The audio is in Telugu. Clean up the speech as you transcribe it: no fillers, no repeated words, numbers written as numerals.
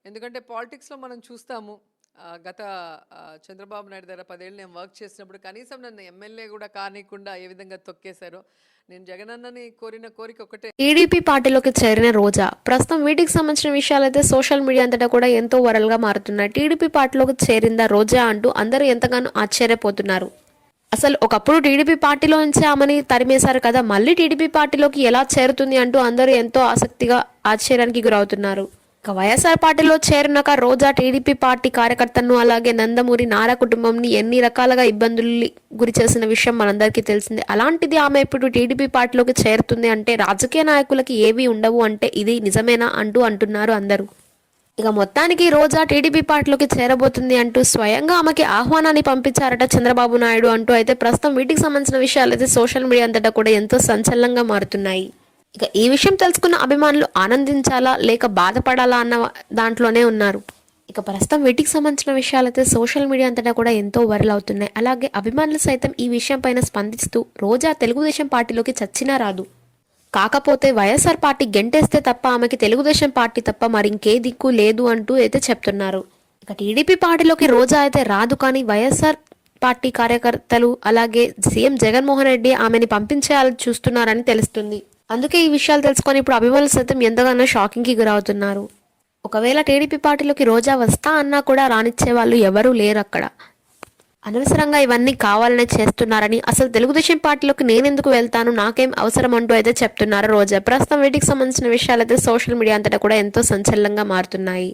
ఎందుకంటే పాలిటిక్స్‌లో మనం చూస్తాము. గత చంద్రబాబు నాయుడు దగ్గర 10 ఏళ్ళు నేను వర్క్ చేసినప్పుడు కనీసం నన్ను ఎమ్మెల్యే గూడా కానీయకుండా ఏ విధంగా తొక్కేశారో. నేను జగనన్నని కోరిన కోరిక ఒకటే. టీడీపీ పార్టీలోకి చేరిన రోజా ప్రస్తుతం వీటికి సంబంధించిన విషయాలైతే సోషల్ మీడియా అంతటా కూడా ఎంతో వైరల్గా మారుతున్నాయి. టీడీపీ పార్టీలోకి చేరిందా రోజా అంటూ అందరూ ఎంతగానో ఆశ్చర్యపోతున్నారు. అసలు ఒకప్పుడు టీడీపీ పార్టీలో నుంచి ఆమెని తరిమేశారు కదా, మళ్ళీ టీడీపీ పార్టీలోకి ఎలా చేరుతుంది అంటూ అందరూ ఎంతో ఆసక్తిగా ఆశ్చర్యానికి గురవుతున్నారు. ఇక వైఎస్ఆర్ పార్టీలో చేరినాక రోజా టీడీపీ పార్టీ కార్యకర్తలను అలాగే నందమూరి నారా కుటుంబంని ఎన్ని రకాలుగా ఇబ్బందులు గురి చేసిన విషయం మనందరికీ తెలిసిందే. అలాంటిది ఆమె ఇప్పుడు టీడీపీ పార్టీలోకి చేరుతుంది అంటే రాజకీయ నాయకులకి ఏవీ ఉండవు అంటే ఇది నిజమేనా అంటూ అంటున్నారు అందరూ. ఇక మొత్తానికి రోజా టీడీపీ పార్టీలోకి చేరబోతుంది అంటూ స్వయంగా ఆమెకి ఆహ్వానాన్ని పంపించారట చంద్రబాబు నాయుడు అంటూ అయితే ప్రస్తుతం వీటికి సంబంధించిన విషయాలు అయితే సోషల్ మీడియా అంతటా కూడా ఎంతో సంచలనంగా మారుతున్నాయి. ఇక ఈ విషయం తెలుసుకున్న అభిమానులు ఆనందించాలా లేక బాధపడాలా అన్న దాంట్లోనే ఉన్నారు. ఇక ప్రస్తుతం వీటికి సంబంధించిన విషయాలైతే సోషల్ మీడియా అంతటా కూడా ఎంతో వైరల్ అవుతున్నాయి. అలాగే అభిమానులు సైతం ఈ విషయం పైన స్పందిస్తూ రోజా తెలుగుదేశం పార్టీలోకి చచ్చినా రాదు, కాకపోతే వైఎస్ఆర్ పార్టీ గెంటేస్తే తప్ప ఆమెకి తెలుగుదేశం పార్టీ తప్ప మరింకే దిక్కు లేదు అంటూ అయితే చెప్తున్నారు. ఇక టీడీపీ పార్టీలోకి రోజా అయితే రాదు, కానీ వైఎస్ఆర్ పార్టీ కార్యకర్తలు అలాగే సీఎం జగన్మోహన్ రెడ్డి ఆమెని పంపించేయాలని చూస్తున్నారని తెలుస్తుంది. అందుకే ఈ విషయాలు తెలుసుకొని ఇప్పుడు అభిమానులు సైతం ఎంతగానో షాకింగ్కి గురవుతున్నారు. ఒకవేళ టీడీపీ పార్టీలోకి రోజా వస్తా అన్నా కూడా రానిచ్చే వాళ్ళు ఎవరూ లేరు అక్కడ. అనవసరంగా ఇవన్నీ కావాలనే చేస్తున్నారని, అసలు తెలుగుదేశం పార్టీలోకి నేనెందుకు వెళ్తాను, నాకేం అవసరం అంటూ అయితే చెప్తున్నారు రోజా. ప్రస్తుతం వీటికి సంబంధించిన విషయాలైతే సోషల్ మీడియా అంతటా కూడా ఎంతో సంచలనంగా మారుతున్నాయి.